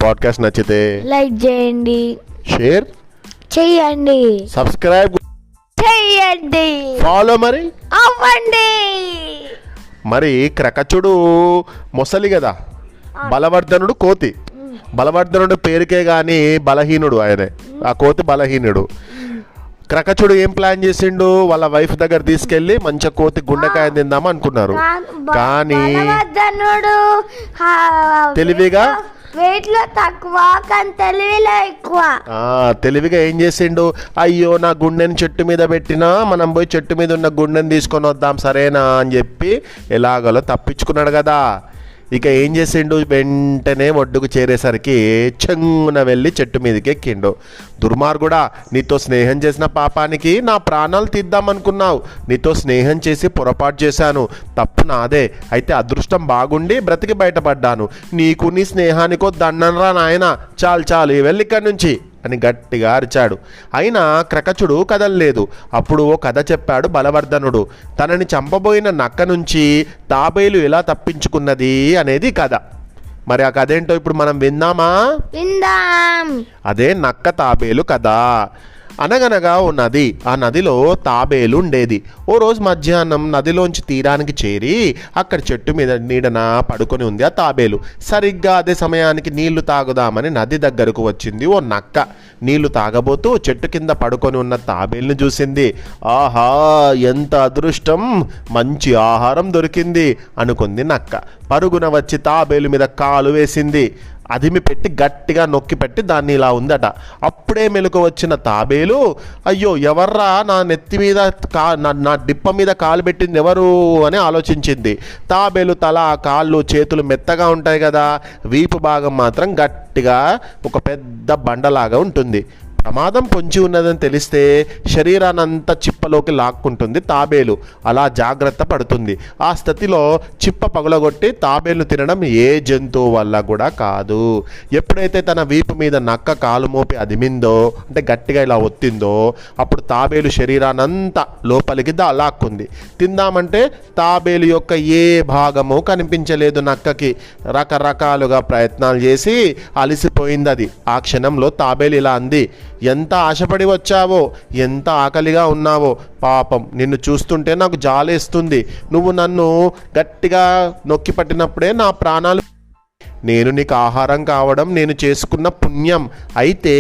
Podcast నచ్చితే like చేయండి, share చేయండి, సబ్స్క్రైబ్ చేయండి, ఫాలో మరి అవ్వండి. మరి క్రకచుడు మొసలి కదా, బలవర్ధనుడు కోతి. బలవర్ధనుడు పేరుకే గాని బలహీనుడు ఆయనే, ఆ కోతి బలహీనుడు. క్రకచుడు ఏం ప్లాన్ చేసిండు, వాళ్ళ వైఫ్ దగ్గర తీసుకెళ్లి మంచిగా కోతి గుండెకాయ తిందామా అనుకున్నారు. కానీ తెలివిగా వెయిట్ లో తక్కువ కానీ తెలివిలో ఎక్కువ. తెలివిగా ఏం చేసిండు, అయ్యో నా గుండెని చెట్టు మీద పెట్టినా మనం పోయి చెట్టు మీద ఉన్న గుండెని తీసుకొని వద్దాం సరేనా అని చెప్పి ఎలాగోలో తప్పించుకున్నాడు కదా. ఇక ఏం చేసిండు, వెంటనే ఒడ్డుకు చేరేసరికి చెంగున వెళ్ళి చెట్టు మీదకి ఎక్కిండు. దుర్మార్గుడా, నీతో స్నేహం చేసిన పాపానికి నా ప్రాణాలు తీద్దామనుకున్నావు. నీతో స్నేహం చేసి పొరపాటు చేశాను, తప్పు నాదే. అయితే అదృష్టం బాగుండి బ్రతికి బయటపడ్డాను. నీకు నీ స్నేహానికో దండనరా నాయన, చాలు వెళ్ళి ఇక్కడి నుంచి అని గట్టిగా అరిచాడు. అయినా క్రకచుడు కదలలేదు. అప్పుడు ఓ కథ చెప్పాడు బలవర్ధనుడు. తనని చంపబోయిన నక్క నుంచి తాబేలు ఎలా తప్పించుకున్నది అనేది కథ. మరి ఆ కథ ఏంటో ఇప్పుడు మనం విందామా? అదే నక్క తాబేలు కథ. అనగనగా ఓ నది. ఆ నదిలో తాబేలు ఉండేది. ఓ రోజు మధ్యాహ్నం నదిలోంచి తీరానికి చేరి అక్కడ చెట్టు మీద నీడన పడుకొని ఉంది ఆ తాబేలు. సరిగ్గా అదే సమయానికి నీళ్లు తాగుదామని నది దగ్గరకు వచ్చింది ఓ నక్క. నీళ్లు తాగబోతూ చెట్టు కింద పడుకొని ఉన్న తాబేలును చూసింది. ఆహా, ఎంత అదృష్టం, మంచి ఆహారం దొరికింది అనుకుంది నక్క. పరుగున వచ్చి తాబేలు మీద కాలు వేసింది. అదిమి పెట్టి గట్టిగా నొక్కి పెట్టి దాన్ని ఇలా ఉందట. అప్పుడే మెలకు వచ్చిన తాబేలు, అయ్యో ఎవర్రా నా నెత్తి మీద నా డిప్ప మీద కాలు పెట్టింది ఎవరు అని ఆలోచించింది. తాబేలు తల, కాళ్ళు, చేతులు మెత్తగా ఉంటాయి కదా, వీపు భాగం మాత్రం గట్టిగా ఒక పెద్ద బండలాగా ఉంటుంది. ప్రమాదం పొంచి ఉన్నదని తెలిస్తే శరీరానంతా చిప్పలోకి లాక్కుంటుంది తాబేలు. అలా జాగ్రత్త పడుతుంది. ఆ స్థితిలో చిప్ప పగులగొట్టి తాబేలు తినడం ఏ జంతువు వల్ల కూడా కాదు. ఎప్పుడైతే తన వీపు మీద నక్క కాలు మోపి అదిమిందో, అంటే గట్టిగా ఇలా ఒత్తిందో, అప్పుడు తాబేలు శరీరానంతా లోపలికి లాక్కుంది. తిందామంటే తాబేలు యొక్క ఏ భాగము కనిపించలేదు నక్కకి. రకరకాలుగా ప్రయత్నాలు చేసి అలసిపోయింది అది. ఆ క్షణంలో తాబేలు ఇలా అంది, ఎంత ఆశపడి వచ్చావో, ఎంత ఆకలిగా ఉన్నావో, పాపం నిన్ను చూస్తుంటే నాకు జాలేస్తుంది. నువ్వు నన్ను గట్టిగా నొక్కి పట్టినప్పుడే నా ప్రాణాలు. నేను నీకు ఆహారం కావడం నేను చేసుకున్న పుణ్యం. అయితే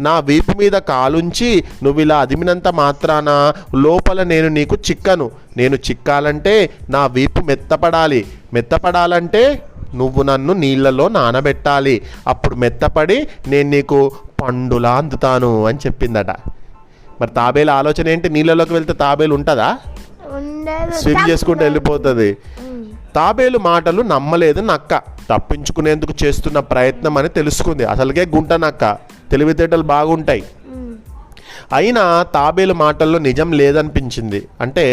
నా వీపు మీద కాలుంచి నువ్వు ఇలా అదిమినంత మాత్రాన లోపల నేను నీకు చిక్కను. నేను చిక్కాలంటే నా వీపు మెత్తపడాలంటే నువ్వు నన్ను నీళ్ళలో నానబెట్టాలి. అప్పుడు మెత్తపడి నేను నీకు పండులా అందుతాను అని చెప్పిందట. మరి తాబేలు ఆలోచన ఏంటి? నీళ్ళలోకి వెళ్తే తాబేలు ఉంటుందా? స్విమ్ చేసుకుంటూ వెళ్ళిపోతుంది. తాబేలు మాటలు నమ్మలేదు నక్క. తప్పించుకునేందుకు చేస్తున్న ప్రయత్నం అని తెలుసుకుంది. అసలుకే గుంట నక్క, తెలివితేటలు బాగుంటాయి. అయినా తాబేలు మాటల్లో నిజం లేదనిపించింది. అంటే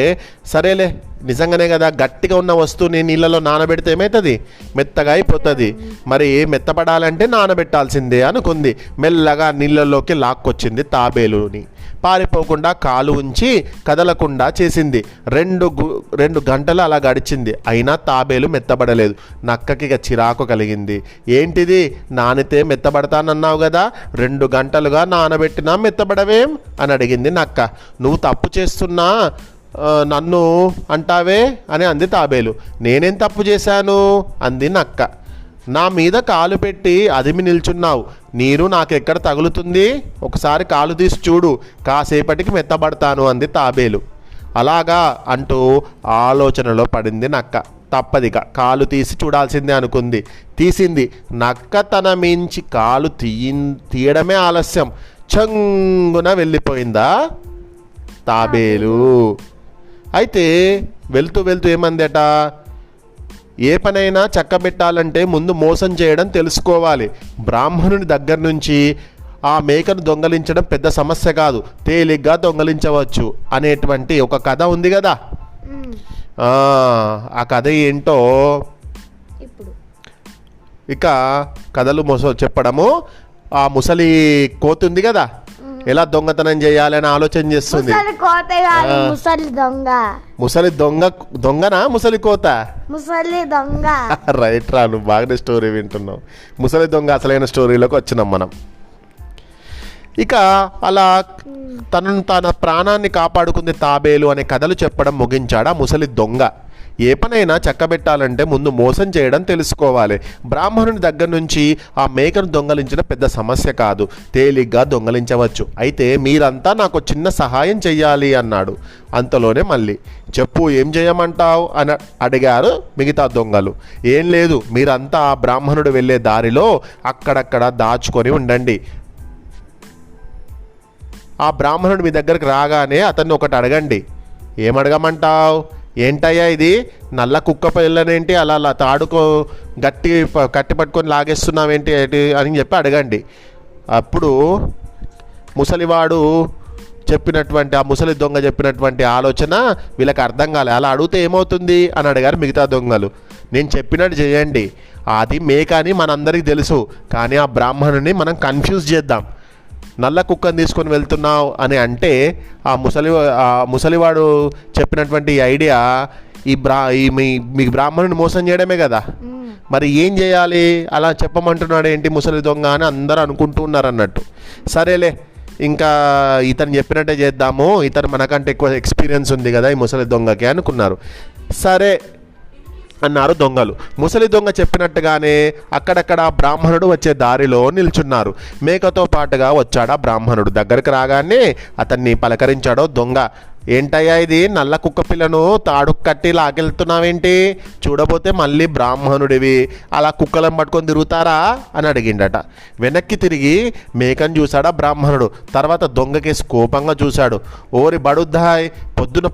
సరేలే, నిజంగానే కదా, గట్టిగా ఉన్న వస్తువుని నీళ్ళలో నానబెడితే ఏమవుతుంది? మెత్తగా అయిపోతుంది. మరి మెత్తపడాలంటే నానబెట్టాల్సిందే అనుకుంది. మెల్లగా నీళ్ళలోకి లాక్కొచ్చింది తాబేలుని. పారిపోకుండా కాలు ఉంచి కదలకుండా చేసింది. 2 గంటలు అలా గడిచింది. అయినా తాబేలు మెత్తబడలేదు. నక్కకి చిరాకు కలిగింది. ఏంటిది, నానితే మెత్తబడతానన్నావు కదా, 2 గంటలుగా నానబెట్టినా మెత్తబడవేం అని అడిగింది నక్క. నువ్వు తప్పు చేస్తున్నా నన్ను అంటావే అని అంది తాబేలు. నేనేం తప్పు చేశాను అంది నక్క. నా మీద కాలు పెట్టి అదిమి నిల్చున్నావు. నీరు నాకెక్కడ తగులుతుంది? ఒకసారి కాలు తీసి చూడు, కాసేపటికి మెత్తబడతాను అంది తాబేలు. అలాగా అంటూ ఆలోచనలో పడింది నక్క. తప్పదిక కాలు తీసి చూడాల్సిందే అనుకుంది. తీసింది. నక్క తన మించి కాలు తీయడమే ఆలస్యం. చంగున వెళ్ళిపోయిందా తాబేలు. అయితే వెళ్తూ ఏమందట, ఏ పనైనా చక్కబెట్టాలంటే ముందు మోసం చేయడం తెలుసుకోవాలి. బ్రాహ్మణుని దగ్గర నుంచి ఆ మేకను దొంగలించడం పెద్ద సమస్య కాదు, తేలిగ్గా దొంగలించవచ్చు అనేటువంటి ఒక కథ ఉంది కదా. ఆ కథ ఏంటో ఇక కథలు చెప్పడము. ఆ ముసలి కోతి ఉంది కదా, ఎలా దొంగతనం చేయాలి అని ఆలోచన చేస్తుంది. ముసలి కోత కాదు, ముసలి దొంగ. ముసలి దొంగనా ముసలి కోత? ముసలి దొంగ. రైట్ రా, నువ్వు బాగానే స్టోరీ వింటున్నావు. ముసలి దొంగ అసలైన స్టోరీలోకి వచ్చినాం మనం. ఇక అలా తన ప్రాణాన్ని కాపాడుకుంది తాబేలు అనే కథలు చెప్పడం ముగించాడు ఆ ముసలి దొంగ. ఏ పనైనా చక్కబెట్టాలంటే ముందు మోసం చేయడం తెలుసుకోవాలి. బ్రాహ్మణుని దగ్గర నుంచి ఆ మేకను దొంగలించిన పెద్ద సమస్య కాదు, తేలిగ్గా దొంగలించవచ్చు. అయితే మీరంతా నాకు చిన్న సహాయం చెయ్యాలి అన్నాడు. అంతలోనే మళ్ళీ చెప్పు, ఏం చేయమంటావు అని అడిగారు మిగతా దొంగలు. ఏం లేదు, మీరంతా ఆ బ్రాహ్మణుడు వెళ్ళే దారిలో అక్కడక్కడ దాచుకొని ఉండండి. ఆ బ్రాహ్మణుడు మీ దగ్గరికి రాగానే అతన్ని ఒకటి అడగండి. ఏమడగమంటావు? ఏంటయ్యా ఇది, నల్ల కుక్క పిల్లనేంటి అలా తాడుకో కట్టి పట్టుకొని లాగేస్తున్నావేంటి అని చెప్పి అడగండి. అప్పుడు ముసలివాడు చెప్పినటువంటి ఆ ముసలి దొంగ చెప్పినటువంటి ఆలోచన వీళ్ళకి అర్థం కాలే. అలా అడిగితే ఏమవుతుంది అని అడిగారు మిగతా దొంగలు. నేను చెప్పినట్టు చేయండి. అది మేక అని మనందరికీ తెలుసు, కానీ ఆ బ్రాహ్మణుని మనం కన్ఫ్యూజ్ చేద్దాం. నల్ల కుక్కను తీసుకొని వెళ్తున్నావు అని అంటే ఆ ముసలివాడు చెప్పినటువంటి ఐడియా మీ బ్రాహ్మణుని మోసం చేయడమే కదా. మరి ఏం చేయాలి, అలా చెప్పమంటున్నాడు ఏంటి ముసలి దొంగ అని అందరూ అనుకుంటూ ఉన్నారు అన్నట్టు. సరేలే, ఇంకా ఇతను చెప్పినట్టే చేద్దాము, ఇతను మనకంటే ఎక్కువ ఎక్స్పీరియన్స్ ఉంది కదా ఈ ముసలి దొంగకి అనుకున్నారు. సరే అన్నారు దొంగలు. ముసలి దొంగ చెప్పినట్టుగానే అక్కడక్కడ బ్రాహ్మణుడు వచ్చే దారిలో నిల్చున్నారు. మేకతో పాటుగా వచ్చాడా బ్రాహ్మణుడు. దగ్గరికి రాగానే అతన్ని పలకరించాడో దొంగ. ఏంటయ్యా ఇది, నల్ల కుక్క పిల్లను తాడు కట్టి లాకెళ్తున్నావేంటి? చూడబోతే మళ్ళీ బ్రాహ్మణుడివి, అలా కుక్కలను పట్టుకొని తిరుగుతారా అని అడిగిండట. వెనక్కి తిరిగి మేకను చూశాడా బ్రాహ్మణుడు. తర్వాత దొంగకేసి కోపంగా చూశాడు. ఓరి బడుద్దాయ్,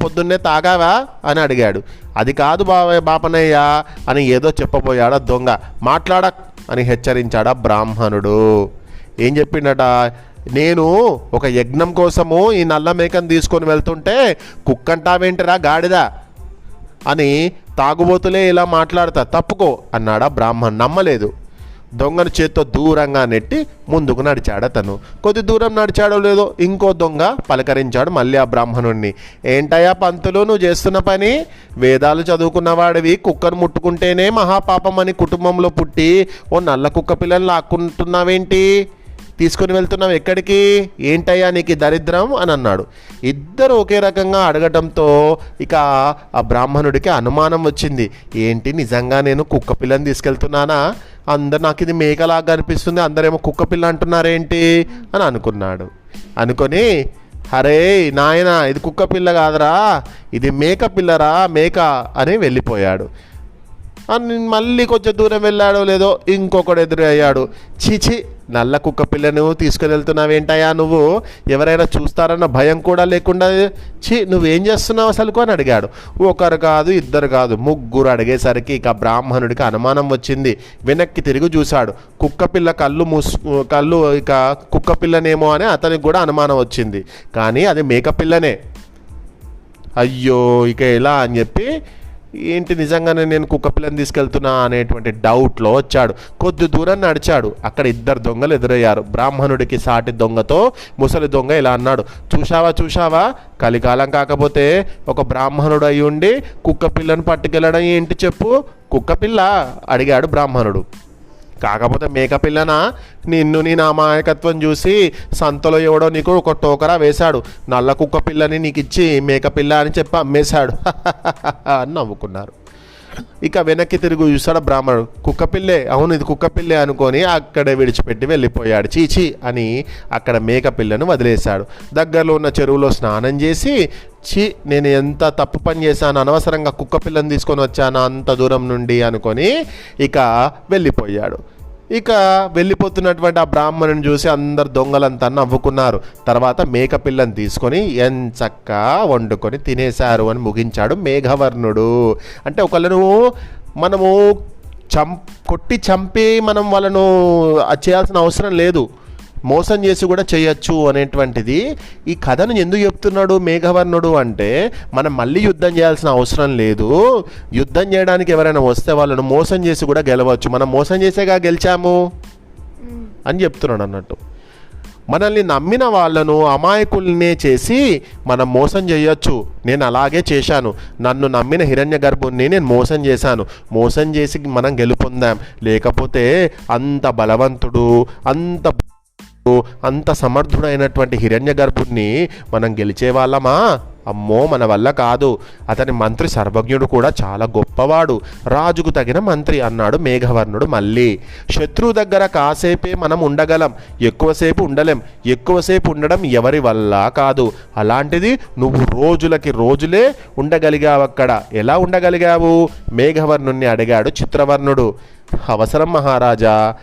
పొద్దున్నే తాగావా అని అడిగాడు. అది కాదు బాపనయ్య అని ఏదో చెప్పబోయాడా దొంగ. మాట్లాడక్ అని హెచ్చరించాడా బ్రాహ్మణుడు. ఏం చెప్పిండట, నేను ఒక యజ్ఞం కోసము ఈ నల్ల మేకను తీసుకొని వెళ్తుంటే కుక్కంటావేంటిరా గాడిదా అని తాగుబోతులే ఇలా మాట్లాడతా, తప్పుకో అన్నాడా బ్రాహ్మణ్. నమ్మలేదు. దొంగను చేత్తో దూరంగా నెట్టి ముందుకు నడిచాడు అతను. కొద్ది దూరం నడిచాడో లేదో ఇంకో దొంగ పలకరించాడు మళ్ళీ ఆ బ్రాహ్మణుడిని. ఏంటయ్యా పంతులు, నువ్వు చేస్తున్న పని? వేదాలు చదువుకున్నవాడివి కుక్కను ముట్టుకుంటేనే మహాపాపం అని కుటుంబంలో పుట్టి ఓ నల్ల కుక్క పిల్లని లాక్కుంటున్నావేంటి? తీసుకొని వెళ్తున్నావు ఎక్కడికి? ఏంటయ్యా నీకు దరిద్రం అని అన్నాడు. ఇద్దరు ఒకే రకంగా అడగటంతో ఇక ఆ బ్రాహ్మణుడికి అనుమానం వచ్చింది. ఏంటి, నిజంగా నేను కుక్క పిల్లని తీసుకెళ్తున్నానా? అందరు నాకు ఇది మేకలాగా అనిపిస్తుంది, అందరేమో కుక్క పిల్ల అంటున్నారేంటి అని అనుకున్నాడు. అనుకొని అరే నాయన, ఇది కుక్క పిల్ల కాదురా, ఇది మేక పిల్లరా, మేక అని వెళ్ళిపోయాడు. మళ్ళీ కొంచెం దూరం వెళ్ళాడో లేదో ఇంకొకడు ఎదురయ్యాడు. చీచి, నల్ల కుక్క పిల్లను తీసుకుని వెళ్తున్నావేంటయ్యా నువ్వు? ఎవరైనా చూస్తారన్న భయం కూడా లేకుండా నువ్వేం చేస్తున్నావు అసలుకు అని అడిగాడు. ఒకరు కాదు, ఇద్దరు కాదు, ముగ్గురు అడిగేసరికి ఇక బ్రాహ్మణుడికి అనుమానం వచ్చింది. వెనక్కి తిరిగి చూశాడు. కుక్క పిల్ల కళ్ళు ఇక కుక్క పిల్లనేమో అని అతనికి కూడా అనుమానం వచ్చింది. కానీ అది మేక పిల్లనే. అయ్యో ఇక ఎలా అని చెప్పి, ఏంటి నిజంగానే నేను కుక్క పిల్లని తీసుకెళ్తున్నా అనేటువంటి డౌట్లో వచ్చాడు. కొద్ది దూరం నడిచాడు. అక్కడ ఇద్దరు దొంగలు ఎదురయ్యారు. బ్రాహ్మణుడికి సాటి దొంగతో ముసలి దొంగ ఇలా అన్నాడు. చూశావా, కలికాలం కాకపోతే ఒక బ్రాహ్మణుడు అయి ఉండి కుక్క పిల్లను పట్టుకెళ్ళడం ఏంటి చెప్పు? కుక్క పిల్ల అడిగాడు బ్రాహ్మణుడు. కాకపోతే మేకపిల్లనా? నిన్ను నీ నామాయకత్వం చూసి సంతలో ఎవడో నీకు ఒక టోకరా వేశాడు. నల్ల కుక్క పిల్లని నీకు ఇచ్చి మేకపిల్ల అని చెప్పి అమ్మేశాడు అని నవ్వుకున్నారు. ఇక వెనక్కి తిరిగి చూశాడు బ్రాహ్మణుడు. కుక్కపిల్లే, అవును ఇది కుక్కపిల్లే అనుకొని అక్కడే విడిచిపెట్టి వెళ్ళిపోయాడు. చీచి అని అక్కడ మేకపిల్లను వదిలేశాడు. దగ్గరలో ఉన్న చెరువులో స్నానం చేసి నేను ఎంత తప్పు పని చేశాను, అనవసరంగా కుక్కపిల్లని తీసుకొని వచ్చాను అంత దూరం నుండి అనుకొని ఇక వెళ్ళిపోయాడు. ఇక వెళ్ళిపోతున్నటువంటి ఆ బ్రాహ్మణుని చూసి అందరు దొంగలంతా నవ్వుకున్నారు. తర్వాత మేకపిల్లని తీసుకొని ఎంచక్కా వండుకొని తినేశారు అని ముగించాడు మేఘవర్ణుడు. అంటే ఒకళ్ళను మనము కొట్టి చంపి మనం వాళ్ళను చేయాల్సిన అవసరం లేదు, మోసం చేసి కూడా చేయొచ్చు అనేటువంటిది ఈ కథను ఎందుకు చెప్తున్నాడు మేఘవర్ణుడు అంటే, మనం మళ్ళీ యుద్ధం చేయాల్సిన అవసరం లేదు. యుద్ధం చేయడానికి ఎవరైనా వస్తే వాళ్ళను మోసం చేసి కూడా గెలవచ్చు, మనం మోసం చేసేగా గెలిచాము అని చెప్తున్నాడు అన్నట్టు. మనల్ని నమ్మిన వాళ్ళను అమాయకుల్నే చేసి మనం మోసం చేయొచ్చు. నేను అలాగే చేశాను. నన్ను నమ్మిన హిరణ్యగర్భుణ్ణి నేను మోసం చేశాను. మోసం చేసి మనం గెలుపొందాం. లేకపోతే అంత బలవంతుడు, అంత సమర్థుడైనటువంటి హిరణ్యగర్భుణ్ణి మనం గెలిచే వాళ్ళమా? అమ్మో, మన వల్ల కాదు. అతని మంత్రి సర్వజ్ఞుడు కూడా చాలా గొప్పవాడు, రాజుకు తగిన మంత్రి అన్నాడు మేఘవర్ణుడు. మళ్ళీ శత్రువు దగ్గర కాసేపే మనం ఉండగలం, ఎక్కువసేపు ఉండలేం. ఎక్కువసేపు ఉండడం ఎవరి వల్ల కాదు. అలాంటిది నువ్వు రోజులకి రోజులే ఉండగలిగావు. అక్కడ ఎలా ఉండగలిగావు? మేఘవర్ణుణ్ణి అడిగాడు చిత్రవర్ణుడు. అవసరం మహారాజా.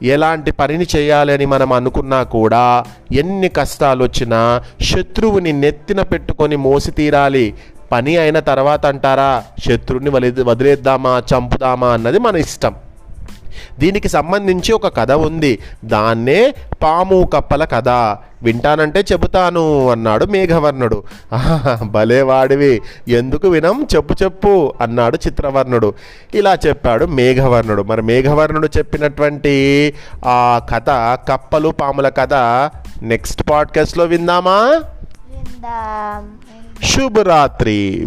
ఎలాంటి పనిని చేయాలని మనం అనుకున్నా కూడా ఎన్ని కష్టాలు వచ్చినా శత్రువుని నెత్తిన పెట్టుకొని మోసి తీరాలి. పని అయిన తర్వాత అంటారా శత్రువుని వదిలేద్దామా, చంపుదామా అన్నది మన ఇష్టం. దీనికి సంబంధించి ఒక కథ ఉంది. దాన్నే పాము కప్పల కథ. వింటానంటే చెబుతాను అన్నాడు మేఘవర్ణుడు. భలే వాడివి, ఎందుకు వినం, చెప్పు అన్నాడు చిత్రవర్ణుడు. ఇలా చెప్పాడు మేఘవర్ణుడు. మరి మేఘవర్ణుడు చెప్పినటువంటి ఆ కథ, కప్పలు పాముల కథ నెక్స్ట్ పాడ్కాస్ట్లో విందామా? విందాం. శుభరాత్రి.